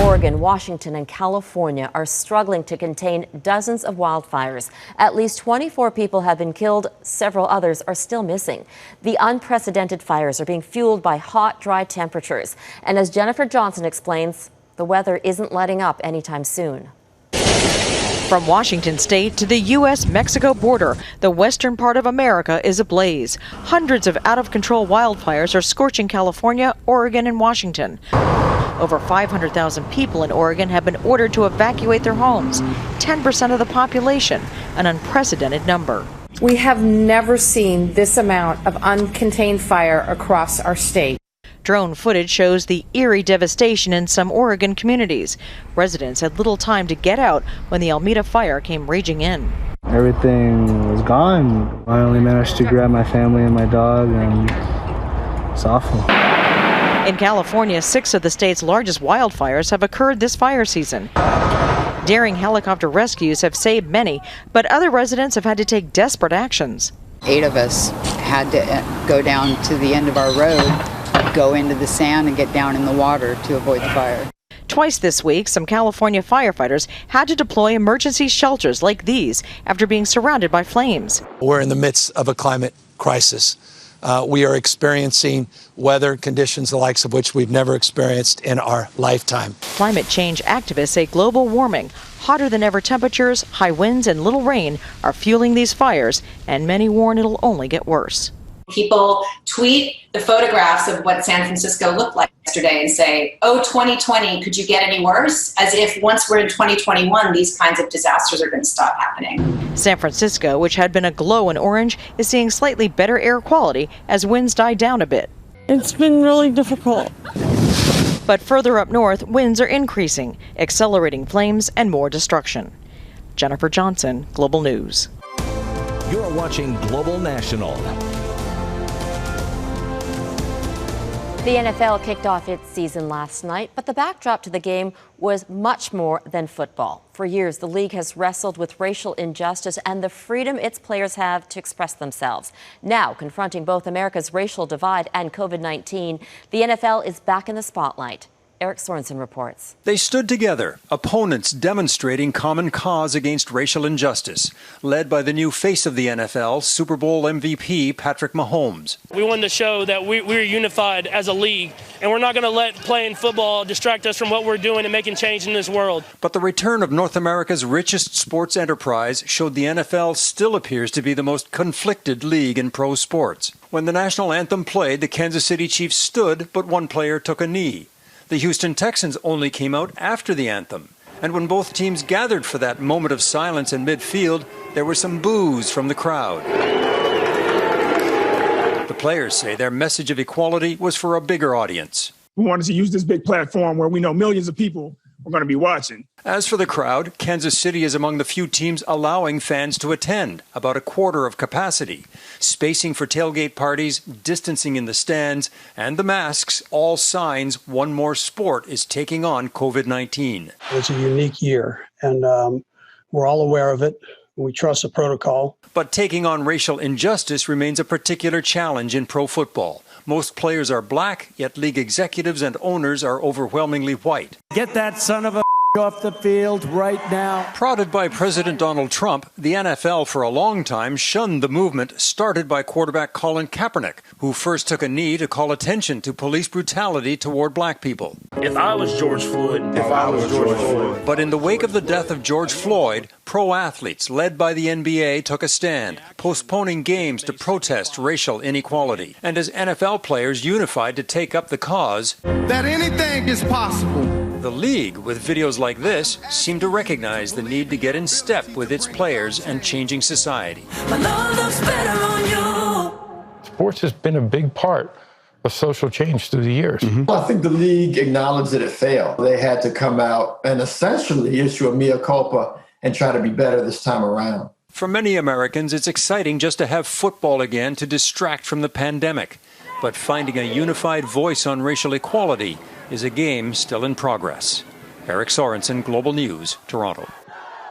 Oregon, Washington, and California are struggling to contain dozens of wildfires. At least 24 people have been killed. Several others are still missing. The unprecedented fires are being fueled by hot, dry temperatures. And as Jennifer Johnson explains, the weather isn't letting up anytime soon. From Washington state to the U.S.-Mexico border, the western part of America is ablaze. Hundreds of out-of-control wildfires are scorching California, Oregon, and Washington. Over 500,000 people in Oregon have been ordered to evacuate their homes, 10% of the population, an unprecedented number. We have never seen this amount of uncontained fire across our state. Drone footage shows the eerie devastation in some Oregon communities. Residents had little time to get out when the Alameda fire came raging in. Everything was gone. I only managed to grab my family and my dog, and it's awful. In California, 6 of the state's largest wildfires have occurred this fire season. Daring helicopter rescues have saved many, but other residents have had to take desperate actions. 8 of us had to go down to the end of our road, go into the sand and get down in the water to avoid the fire. Twice this week, some California firefighters had to deploy emergency shelters like these after being surrounded by flames. We're in the midst of a climate crisis. We are experiencing weather conditions the likes of which we've never experienced in our lifetime. Climate change activists say global warming, hotter than ever temperatures, high winds, and little rain are fueling these fires, and many warn it'll only get worse. People tweet the photographs of what San Francisco looked like yesterday and say, oh, 2020, could you get any worse? As if once we're in 2021, these kinds of disasters are going to stop happening. San Francisco, which had been aglow in orange, is seeing slightly better air quality as winds die down a bit. It's been really difficult. But further up north, winds are increasing, accelerating flames and more destruction. Jennifer Johnson, Global News. You're watching Global National. The NFL kicked off its season last night, but the backdrop to the game was much more than football. For years, the league has wrestled with racial injustice and the freedom its players have to express themselves. Now, confronting both America's racial divide and COVID-19, the NFL is back in the spotlight. Eric Sorensen reports. They stood together, opponents demonstrating common cause against racial injustice, led by the new face of the NFL, Super Bowl MVP Patrick Mahomes. We wanted to show that we're unified as a league, and we're not going to let playing football distract us from what we're doing and making change in this world. But the return of North America's richest sports enterprise showed the NFL still appears to be the most conflicted league in pro sports. When the national anthem played, the Kansas City Chiefs stood, but one player took a knee. The Houston Texans only came out after the anthem. And when both teams gathered for that moment of silence in midfield, there were some boos from the crowd. The players say their message of equality was for a bigger audience. We wanted to use this big platform where we know millions of people are going to be watching. As for the crowd, Kansas City is among the few teams allowing fans to attend, about a quarter of capacity. Spacing for tailgate parties, distancing in the stands, and the masks, all signs one more sport is taking on COVID-19. It's a unique year, and we're all aware of it. We trust the protocol. But taking on racial injustice remains a particular challenge in pro football. Most players are black, yet league executives and owners are overwhelmingly white. Get that son of a off the field right now. Prodded by President Donald Trump, the NFL for a long time shunned the movement started by quarterback Colin Kaepernick, who first took a knee to call attention to police brutality toward black people. If I was George Floyd. But in the wake of the death of George Floyd, pro athletes led by the NBA took a stand, postponing games to protest racial inequality. And as NFL players unified to take up the cause, that anything is possible. The league, with videos like this, seemed to recognize the need to get in step with its players and changing society. Sports has been a big part of social change through the years. I think the league acknowledged that it failed. They had to come out and essentially issue a mea culpa and try to be better this time around. For many Americans, it's exciting just to have football again to distract from the pandemic. But finding a unified voice on racial equality is a game still in progress. Eric Sorensen, Global News, Toronto.